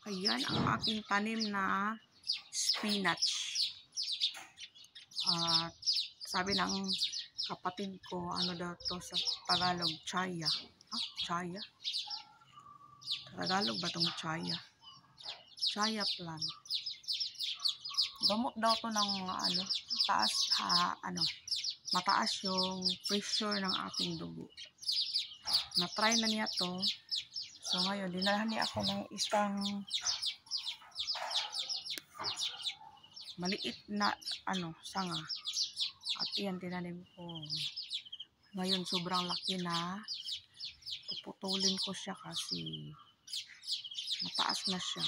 Ayan ang aking tanim na spinach. At sabi ng kapatid ko, ano daw to sa Tagalog, chaya. Chaya? Tagalog ba itong chaya? Chaya plant. Gamot daw to ng mataas yung pressure ng ating dugo. Na-try na niya to. So ngayon, dinalahan niya ako ng isang maliit na sanga. At yan, tinanim ko. Ngayon, sobrang laki na. Puputulin ko siya kasi mataas na siya.